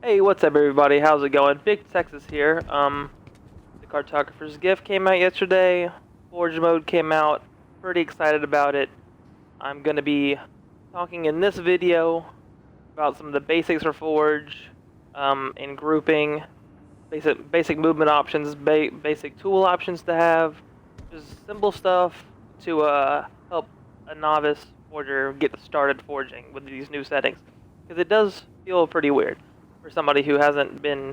Hey, what's up, everybody? How's it going? Big Texas here. The Cartographer's Gift came out yesterday. Forge mode came out. Pretty excited about it. I'm gonna be talking in this video about some of the basics for Forge, and grouping, basic movement options, basic tool options to have, just simple stuff to help a novice forger get started forging with these new settings, because it does feel pretty weird for somebody who hasn't been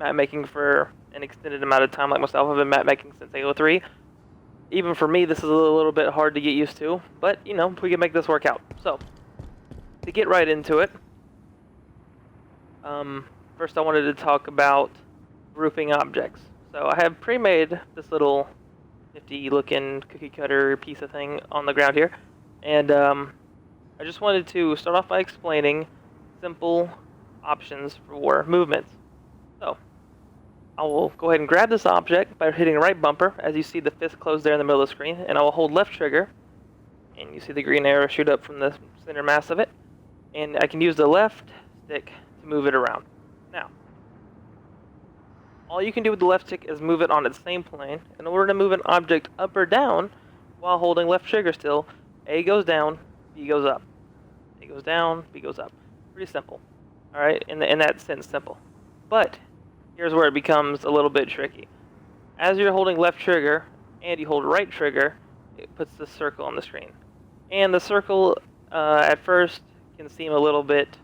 map making for an extended amount of time like myself. I've been map making since Halo 3. Even for me, this is a little bit hard to get used to, but you know, we can make this work out. So, to get right into it, first I wanted to talk about grouping objects. So I have pre-made this little nifty looking cookie cutter piece of thing on the ground here, and I just wanted to start off by explaining simple options for movements. So I will go ahead and grab this object by hitting the right bumper, as you see the fist close there in the middle of the screen, and I will hold left trigger, and you see the green arrow shoot up from the center mass of it, and I can use the left stick to move it around. Now, all you can do with the left stick is move it on its same plane. In order to move an object up or down while holding left trigger still, A goes down, B goes up. A goes down, B goes up. Pretty simple. Alright, in that sense, simple. But here's where it becomes a little bit tricky. As you're holding left trigger and you hold right trigger, it puts the circle on the screen. And the circle, at first, can seem a little bit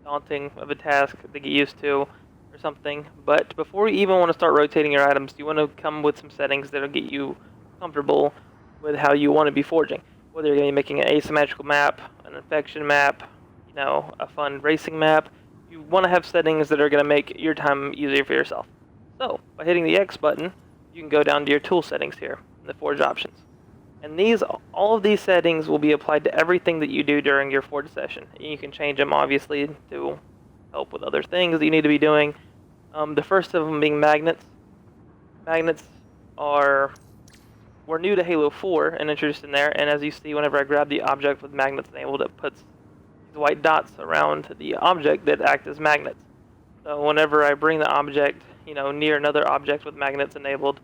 daunting of a task to get used to or something. But before you even want to start rotating your items, you want to come with some settings that'll get you comfortable with how you want to be forging. Whether you're going to be making an asymmetrical map, an infection map, you know, a fun racing map, you want to have settings that are going to make your time easier for yourself. So, by hitting the X button, you can go down to your tool settings here in the Forge options. And all of these settings will be applied to everything that you do during your Forge session. And you can change them, obviously, to help with other things that you need to be doing. The first of them being magnets. Magnets were new to Halo 4 and introduced in there, and as you see, whenever I grab the object with magnets enabled, it puts these white dots around the object that act as magnets. So whenever I bring the object, you know, near another object with magnets enabled,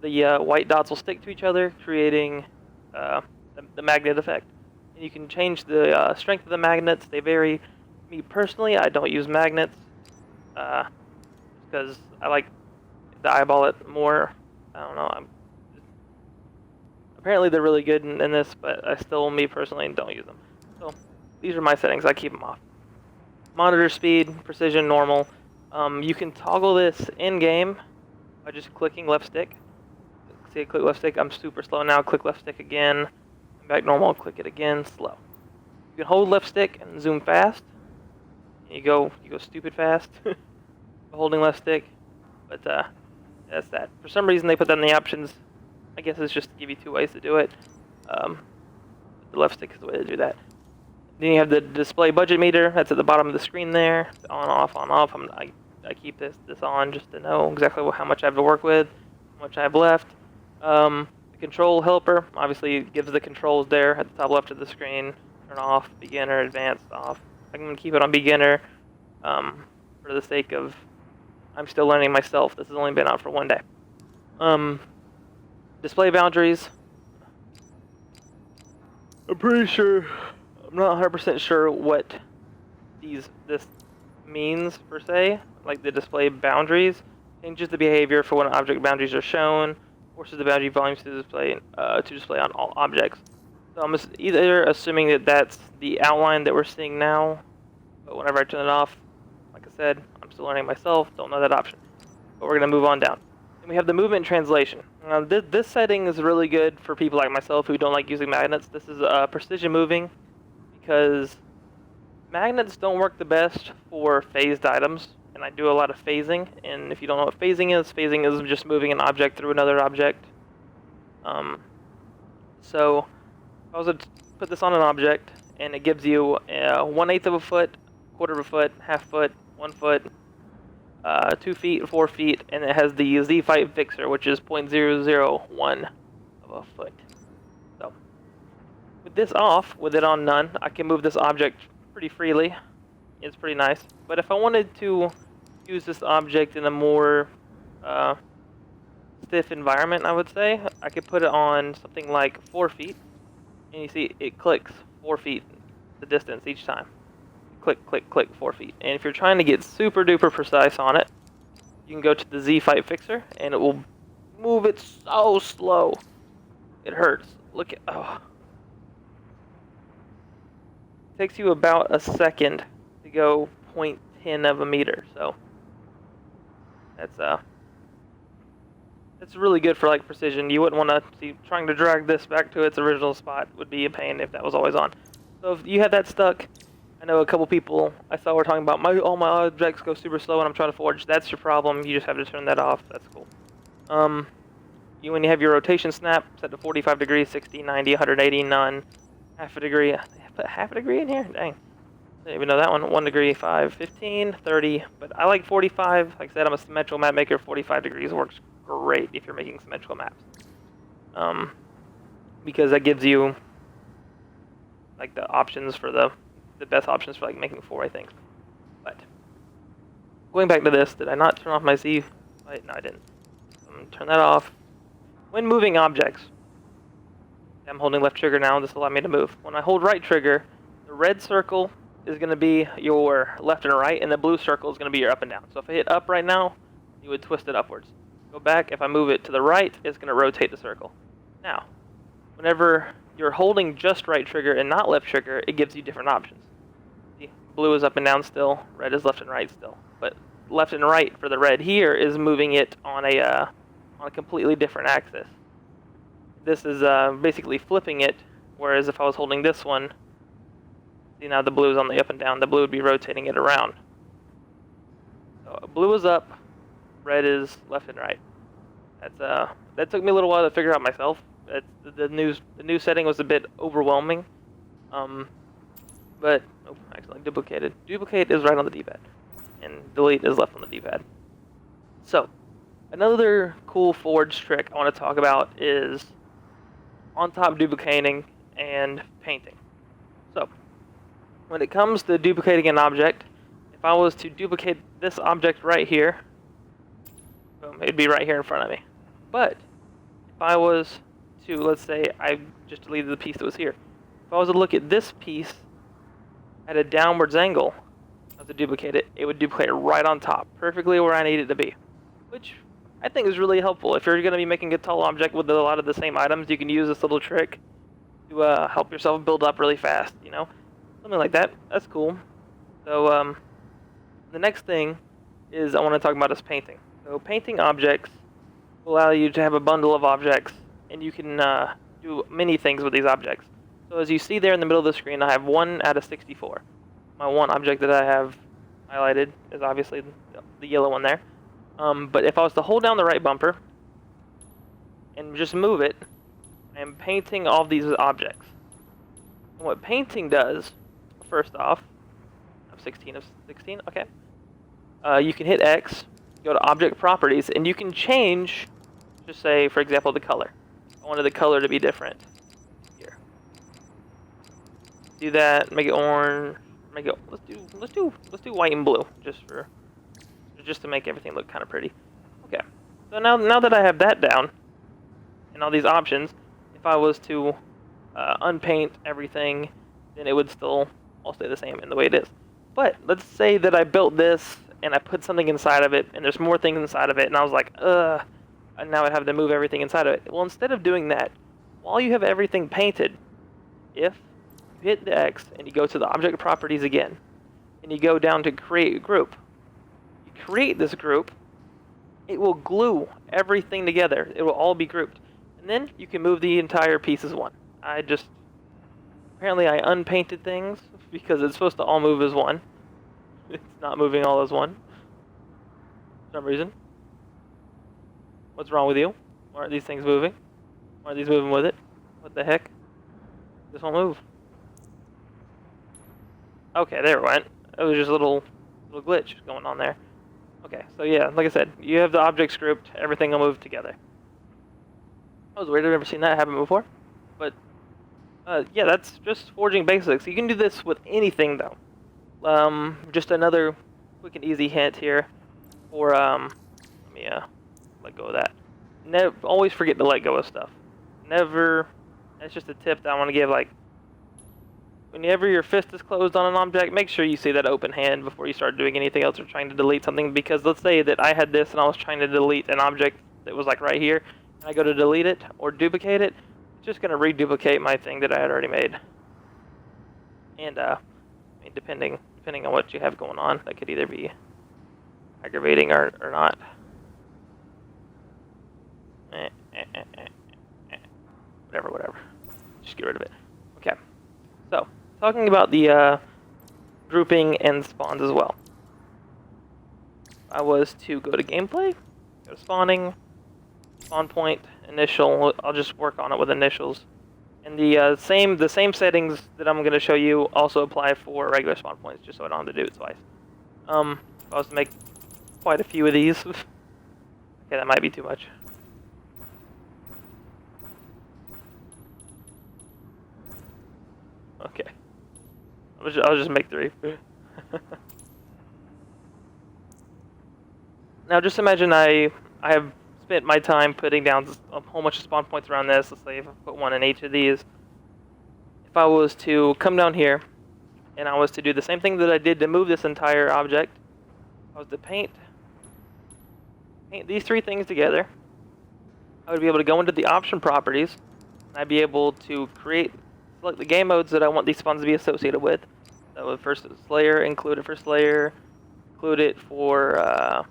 the white dots will stick to each other, creating the magnet effect. And you can change the strength of the magnets. They vary. Me personally, I don't use magnets because I like to eyeball it more. I don't know. Apparently they're really good in this, but I still, me personally, don't use them. So these are my settings. I keep them off. Monitor speed, precision, normal. You can toggle this in-game by just clicking left stick. See, click left stick. I'm super slow now. Click left stick again. Back normal. Click it again. Slow. You can hold left stick and zoom fast. You go stupid fast. Holding left stick. But that's that. For some reason they put that in the options. I guess it's just to give you two ways to do it. The left stick is the way to do that. Then you have the display budget meter. That's at the bottom of the screen there. It's on, off, on, off. I keep this on just to know exactly how much I have to work with, how much I have left. The control helper obviously gives the controls there at the top left of the screen. Turn off, beginner, advanced, off. I'm going to keep it on beginner for the sake of I'm still learning myself. This has only been out for one day. Display boundaries. I'm pretty sure, I'm not 100% sure what this means per se, like the display boundaries. Changes the behavior for when object boundaries are shown, forces the boundary volumes to display on all objects. So I'm either assuming that that's the outline that we're seeing now, but whenever I turn it off, like I said, I'm still learning myself, don't know that option. But we're going to move on down. Then we have the movement translation. Now, this setting is really good for people like myself who don't like using magnets. This is precision moving, because magnets don't work the best for phased items, and I do a lot of phasing. And if you don't know what phasing is just moving an object through another object. So if I was to put this on an object, and it gives you 1/8 of a foot, 1/4 of a foot, half foot, 1 foot, 2 feet, 4 feet, and it has the Z5 fixer, which is 0.001 of a foot. So, with this off, with it on none, I can move this object pretty freely. It's pretty nice. But if I wanted to use this object in a more stiff environment, I would say, I could put it on something like 4 feet. And you see it clicks 4 feet the distance each time. Click, click, click 4 feet. And if you're trying to get super duper precise on it, you can go to the Z Fight Fixer and it will move it so slow. It hurts. Look at, oh. It takes you about a second to go 0.10 of a meter, so that's really good for like precision. You wouldn't want to see trying to drag this back to its original spot would be a pain if that was always on. So if you have that stuck, I know a couple people I saw were talking about all my objects go super slow when I'm trying to forge. That's your problem. You just have to turn that off. That's cool. When you have your rotation snap set to 45 degrees, 60, 90, 180, none, half a degree. Put half a degree in here? Dang. I didn't even know that one. 1 degree, 5, 15, 30. But I like 45. Like I said, I'm a symmetrical map maker. 45 degrees works great if you're making symmetrical maps. Because that gives you like the options for the best options for like making 4, I think. But going back to this, did I not turn off my Z? No, I didn't. Turn that off. When moving objects, I'm holding left trigger now. This will allow me to move. When I hold right trigger, the red circle is going to be your left and right, and the blue circle is going to be your up and down. So if I hit up right now, you would twist it upwards. Go back. If I move it to the right, it's going to rotate the circle. Now, whenever you're holding just right trigger and not left trigger, it gives you different options. See, blue is up and down still. Red is left and right still. But left and right for the red here is moving it on a completely different axis. This is basically flipping it, whereas if I was holding this one, see now the blue is on the up and down, the blue would be rotating it around. So blue is up, red is left and right. That took me a little while to figure out myself. The new setting was a bit overwhelming, but accidentally duplicated. Duplicate is right on the D-pad, and delete is left on the D-pad. So another cool forge trick I want to talk about is on top duplicating and painting. So when it comes to duplicating an object, if I was to duplicate this object right here, boom, it'd be right here in front of me. But if I was to, let's say I just deleted the piece that was here, if I was to look at this piece at a downwards angle, I was to duplicate it, it would duplicate right on top, perfectly where I need it to be, which I think is really helpful. If you're going to be making a tall object with a lot of the same items, you can use this little trick to help yourself build up really fast, you know? Something like that. That's cool. So the next thing is I want to talk about is painting. So painting objects will allow you to have a bundle of objects, and you can do many things with these objects. So as you see there in the middle of the screen, I have 1 out of 64. My one object that I have highlighted is obviously the yellow one there. But if I was to hold down the right bumper and just move it, I am painting all of these objects. And what painting does, first off, I'm 16 of 16, okay. You can hit X, go to Object Properties, and you can change, just say, for example, the color. I wanted the color to be different. Here. Do that, make it orange, make it, let's do white and blue, just to make everything look kind of pretty. Okay, so now that I have that down, and all these options, if I was to unpaint everything, then it would still all stay the same in the way it is. But let's say that I built this, and I put something inside of it, and there's more things inside of it, and I was like, and now I'd have to move everything inside of it. Well, instead of doing that, while you have everything painted, if you hit the X, and you go to the Object Properties again, and you go down to Create Group, create this group, it will glue everything together. It will all be grouped. And then you can move the entire piece as one. Apparently I unpainted things because it's supposed to all move as one. It's not moving all as one. For some reason. What's wrong with you? Why aren't these things moving? Why aren't these moving with it? What the heck? This won't move. Okay, there it went. It was just a little glitch going on there. Okay, so yeah, like I said, you have the objects grouped, everything will move together. That was weird, I've never seen that happen before. But, yeah, that's just forging basics. You can do this with anything, though. Just another quick and easy hint here for, let me let go of that. Always forget to let go of stuff. Never, that's just a tip that I want to give, like, whenever your fist is closed on an object, make sure you see that open hand before you start doing anything else or trying to delete something, because let's say that I had this and I was trying to delete an object that was like right here, and I go to delete it or duplicate it, it's just going to reduplicate my thing that I had already made. And, I mean, depending on what you have going on, that could either be aggravating or not. Whatever. Just get rid of it. Okay. So, talking about the grouping and spawns as well. I was to go to gameplay, go to spawning, spawn point, initial. I'll just work on it with initials. And the same settings that I'm going to show you also apply for regular spawn points, just so I don't have to do it twice. If I was to make quite a few of these. Okay, that might be too much. Okay. I'll just make 3. Now just imagine I have spent my time putting down a whole bunch of spawn points around this. Let's say if I put one in each of these. If I was to come down here and I was to do the same thing that I did to move this entire object, I was to paint these 3 things together, I would be able to go into the option properties, and I'd be able to select the game modes that I want these spawns to be associated with. So first Slayer, include it for Slayer, include it for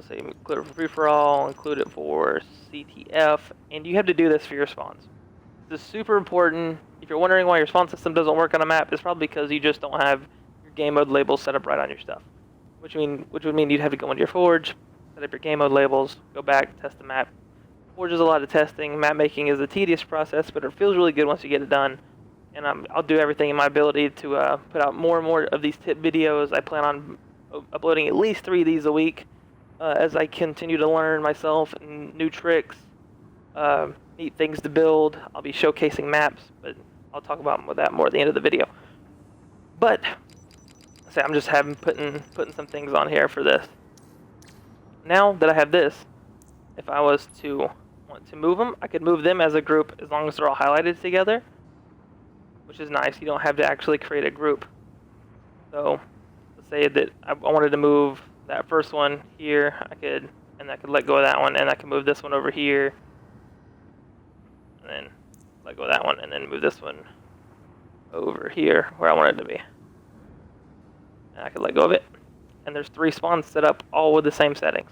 say include it for free for all, include it for CTF, and you have to do this for your spawns. This is super important. If you're wondering why your spawn system doesn't work on a map, it's probably because you just don't have your game mode labels set up right on your stuff. Which would mean you'd have to go into your Forge, set up your game mode labels, go back, test the map. Forge is a lot of testing. Map making is a tedious process, but it feels really good once you get it done. And I'll do everything in my ability to put out more and more of these tip videos. I plan on uploading at least 3 of these a week as I continue to learn myself and new tricks, neat things to build. I'll be showcasing maps, but I'll talk about that more at the end of the video. But say I'm just putting some things on here for this. Now that I have this, if I was to want to move them, I could move them as a group as long as they're all highlighted together, which is nice. You don't have to actually create a group. So let's say that I wanted to move that first one here, I could let go of that one, and I can move this one over here, and then let go of that one, and then move this one over here where I want it to be. And I could let go of it. And there's 3 spawns set up all with the same settings.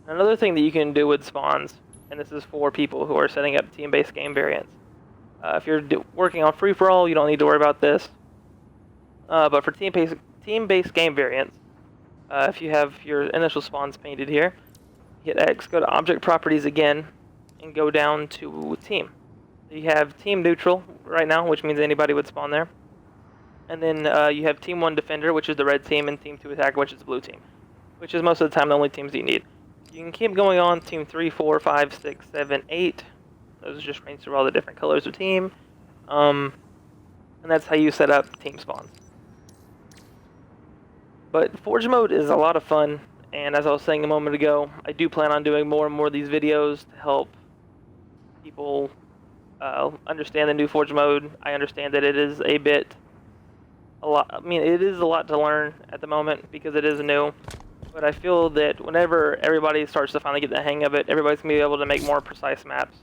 Another thing that you can do with spawns, and this is for people who are setting up team-based game variants. If you're working on free-for-all, you don't need to worry about this. But for team-based game variants, if you have your initial spawns painted here, hit X, go to Object Properties again, and go down to Team. You have Team Neutral right now, which means anybody would spawn there. And then you have Team 1 Defender, which is the red team, and Team 2 Attacker, which is the blue team, which is most of the time the only teams you need. You can keep going on Team 3, 4, 5, 6, 7, 8. Those just range through all the different colors of team. And that's how you set up team spawns. But Forge mode is a lot of fun, and as I was saying a moment ago, I do plan on doing more and more of these videos to help people understand the new Forge mode. I understand that it is it is a lot to learn at the moment because it is new. But I feel that whenever everybody starts to finally get the hang of it, everybody's going to be able to make more precise maps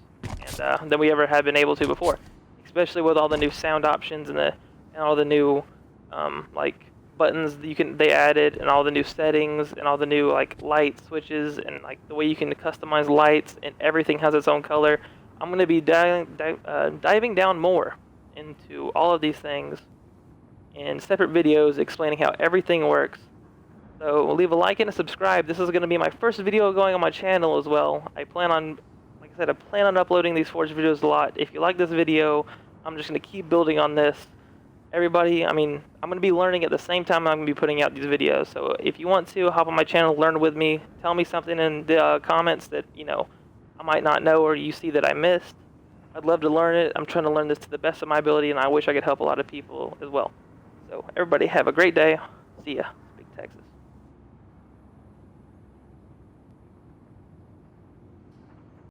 than we ever have been able to before. Especially with all the new sound options and all the new like buttons they added, and all the new settings and all the new like light switches and like the way you can customize lights, and everything has its own color. I'm going to be diving down more into all of these things in separate videos explaining how everything works. So leave a like and a subscribe. This is going to be my first video going on my channel as well. I plan on uploading these Forge videos a lot. If you like this video, I'm just going to keep building on this. Everybody, I'm going to be learning at the same time I'm going to be putting out these videos. So if you want to hop on my channel, learn with me, tell me something in the comments that, I might not know or you see that I missed. I'd love to learn it. I'm trying to learn this to the best of my ability, and I wish I could help a lot of people as well. So everybody have a great day. See ya. Speak Texas.